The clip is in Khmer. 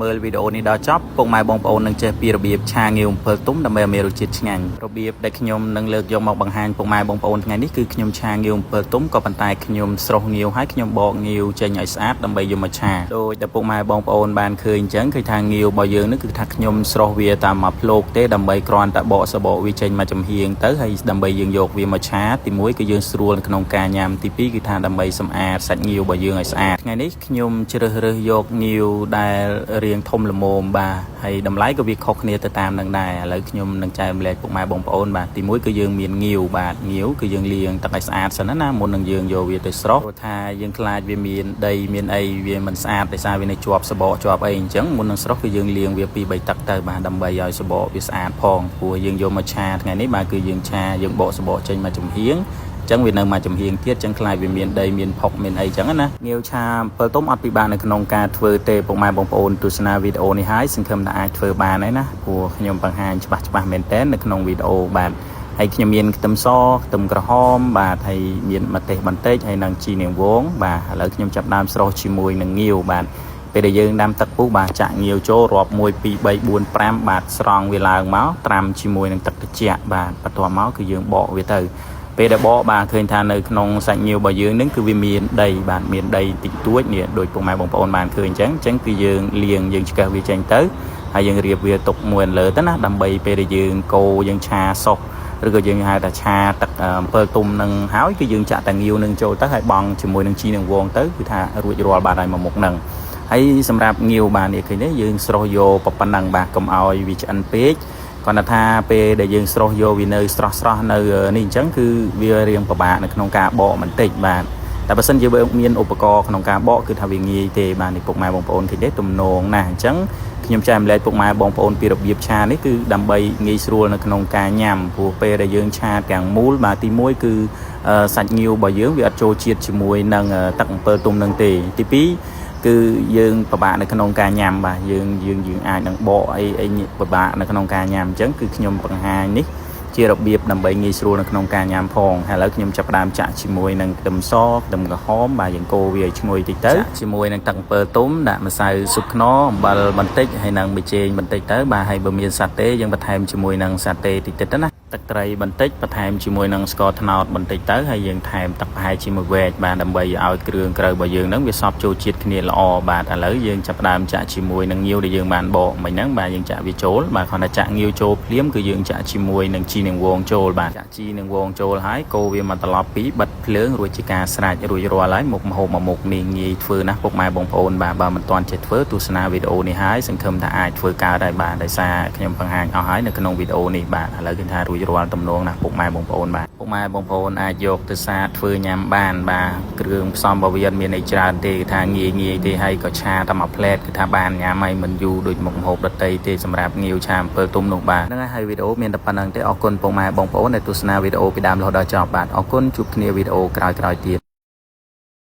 មើលវីដេអូនេះដល់ចប់ពុកម៉ែបងប្អូននឹងចេះពីរបៀបឆាងាវអំពិលទុំដើម្បីឲ្យមានរសជាតិឆ្ងាញ់របៀបដែលខ្ញុំនឹងលើកយកមកបង្ហាញពុកម៉ែបងប្អូនថ្ងៃនេះគឺខ្ញុំឆាងាវអំពិលទុំក៏ប៉ុន្តែខ្ញុំស្រុះងាវហើយខ្ញុំបកងាវចេញឲ្យស្អាតដើម្បីយកមកឆាដោយតែពុកម៉ែបងប្អូនបានឃើញអញ្ចឹងគឺថាងាវរបស់យើងនេះគឺថាខ្ញុំស្រុះវាតាមមកភ្លោកទេដើម្បីគ្រាន់តែបកសបកវាចេញមកចំហៀងទៅហើយដើម្បីយើងយកវាមកឆាទី1គឺយើងស្រួលក្នុងការញ៉ាំទី2គឺថាដើម្បីសម្អាតសាច់ងាវរបស់យើងឲ្យស្អាតថ្ងៃនេះខ្ញុំជ្រើសរើសយកងាវដែលរាងធំល្មមបាទហើយតម្លៃក៏វាខុសគ្នាទៅតាមនឹងដែរឥឡូវខ្ញុំនឹងចែករំលែកពុកម៉ែបងប្អូនបាទទី1គឺយើងមានងាវបាទងាវគឺយើងលាងទឹកឲ្យស្អាតសិនណាមុននឹងយើងយកវាទៅស្រុះព្រោះថាយើងខ្លាចវាមានដីមានអីវាមិនស្អាតដោយសារវានៅជាប់សបកជាប់អីអញ្ចឹងមុននឹងស្រុះគឺយើងលាងវា2 3ទឹកទៅបាទដើម្បីឲ្យសបកវាស្អាតផងព្រោះយើងយកមកឆាថ្ងៃនេះបាទគឺយើងឆាយើងបកសបកចេញមកចំហៀងចឹងវានៅមកចំហៀងទៀតចឹងខ្លាចវាមានដីមានផុកមានអីចឹងណាងាវឆាអំពិលទុំអត់ពិបាកនៅក្នុងការធ្វើទេពុកម៉ែបងប្អូនទស្សនាវីដេអូនេះហើយសង្ឃឹមថាអាចធ្វើបានហើយណាព្រោះខ្ញុំបង្ហាញច្បាស់មែនតើនៅក្នុងវីដេអូបាទហើយខ្ញុំមានខ្ទឹមសខ្ទឹមក្រហមបាទហើយមានម្ទេសបន្តិចហើយនឹងជីនាងវងបាទឥឡូវខ្ញុំចាប់ដើមស្រុះជាមួយនឹងងាវបាទពេលដែលយើងដាំទឹកពុះបាទចាក់ងាវចូលរាប់1 2 3 4 5បាទស្រង់វាឡើងមកត្រាំជាមួយនឹងទឹកត្រជាក់បាទបន្ទាប់មកគឺយើងបកវាទៅពេលដែលបកបាទឃើញថានៅក្នុងសាច់ងាវរបស់យើងនឹងគឺវាមានដីបាទមានដីតិចតួចនេះដោយពុកម៉ែបងប្អូនបានឃើញអញ្ចឹងគឺយើងលាងយើងឆ្កឹះវាចេញទៅហើយយើងរៀបវាទុកមួយលើទៅណាដើម្បីពេលដែលយើងកូរយើងឆាសុះឬក៏យើងហៅថាឆាទឹកអំពិលទុំនឹងហើយគឺយើងចាក់តាងាវនឹងចូលទៅហើយបង់ជាមួយនឹងជីនឹងវងទៅគឺថារួចរាល់បាទហើយមកមុខហ្នឹងហើយសម្រាប់ងាវបាទនេះឃើញទេយើងស្រុះយកប៉ុណ្ណឹងបាទកុំឲ្យវាឆ្អិនពេកគាត់ថាពេលដែលយើងស្រុះយកវានៅស្រស់នៅនេះអញ្ចឹងគឺវារៀងពិបាកនៅក្នុងការបកបន្តិចបាទតែបើសិនជាមានឧបករណ៍ក្នុងការបកគឺថាវាងាយទេបាទនេះពុកម៉ែបងប្អូនឃើញទេទំនងណាស់អញ្ចឹងខ្ញុំចែករំលែកពុកម៉ែបងប្អូនពីរបៀបឆានេះគឺដើម្បីងាយស្រួលនៅក្នុងការញ៉ាំព្រោះពេលដែលយើងឆាទាំងមូលបាទទី1គឺសាច់ងាវរបស់យើងវាអត់ចូលជាតិជាមួយនឹងទឹកអំពិលទុំនឹងទេទី2គឺយើងពិបាកនៅក្នុងការញ៉ាំបាទយើងអាចនឹងបកអីពិបាកនៅក្នុងការញ៉ាំអញ្ចឹងគឺខ្ញុំបង្ហាញនេះជារបៀបដើម្បីងាយស្រួលនៅក្នុងការញ៉ាំផងហើយឥឡូវខ្ញុំចាប់ផ្ដើមចាក់ជាមួយនឹងខ្ទឹមសខ្ទឹមក្រហមបាទយើងកូរវាឲ្យឈ្ងុយតិចទៅជាមួយនឹងទឹកអំពិលទុំដាក់ម្សៅស៊ុបខ្នុរអំបិលបន្តិចហើយនឹងប៊ីចេងបន្តិចទៅបាទហើយបើមានសាតេយើងបន្ថែមជាមួយនឹងសាតេតិចទៅណាទឹកត្រីបន្តិចបន្ថែមជាមួយនឹងស្ករត្នោតបន្តិចទៅហើយយើងថែមទឹកប្រហែលជាមួយវែកបាទដើម្បីឲ្យគ្រឿងក្រៅរបស់យើងហ្នឹងវាសព្វចូលជាតិគ្នាល្អបាទឥឡូវយើងចាប់ផ្ដើមចាក់ជាមួយនឹងងាវដែលយើងបានបកមិញហ្នឹងបាទយើងចាក់វាចូលបាទគ្រាន់តែចាក់ងាវចូលភ្លាមគឺយើងចាក់ជាមួយនឹងជីនាងវងចូលបាទចាក់ជីនាងវងចូលហើយកូរវាមកត្រឡប់ពីបិទភ្លើងរួចជាការស្រេចរួចរាល់ហើយមុខម្ហូបមួយមុខនេះងាយធ្វើណាស់ពុកម៉ែបងប្អូនបាទបើមិនទាន់ចេះធ្វើទស្សនាវីដេអូនេះហើយសង្ឃឹមថាអាចធ្វើកើតដែរបាទដោយសារខ្ញុំបង្ហាញអស់ហើយនៅក្នុងវីដេអូនេះបាទឥឡូវគឺថារួចរាល់ទំនងណាពុកម៉ែបងប្អូនបាទពុកម៉ែបងប្អូនអាចយកទៅសាធ្វើញ៉ាំបានបាទគ្រឿងផ្សំរបស់វាអត់មានអីច្រើនទេថាងាយទេហើយក៏ឆាតែមួយផ្លែតគឺថាបានញ៉ាំហើយមិនយូរដូចមុខម្ហូបដទៃទេសម្រាប់ងាវឆាអំពិលទុំនោះបាទហ្នឹងហើយវីដេអូមានតែប៉ុណ្្នឹងទេអរគុណពុកម៉ែបងប្អូនដែលទស្សនាវីដេអូពីដើមរហូតដល់ចប់បាទអរគុណជួបគ្នាវីដេអូក្រោយៗទៀត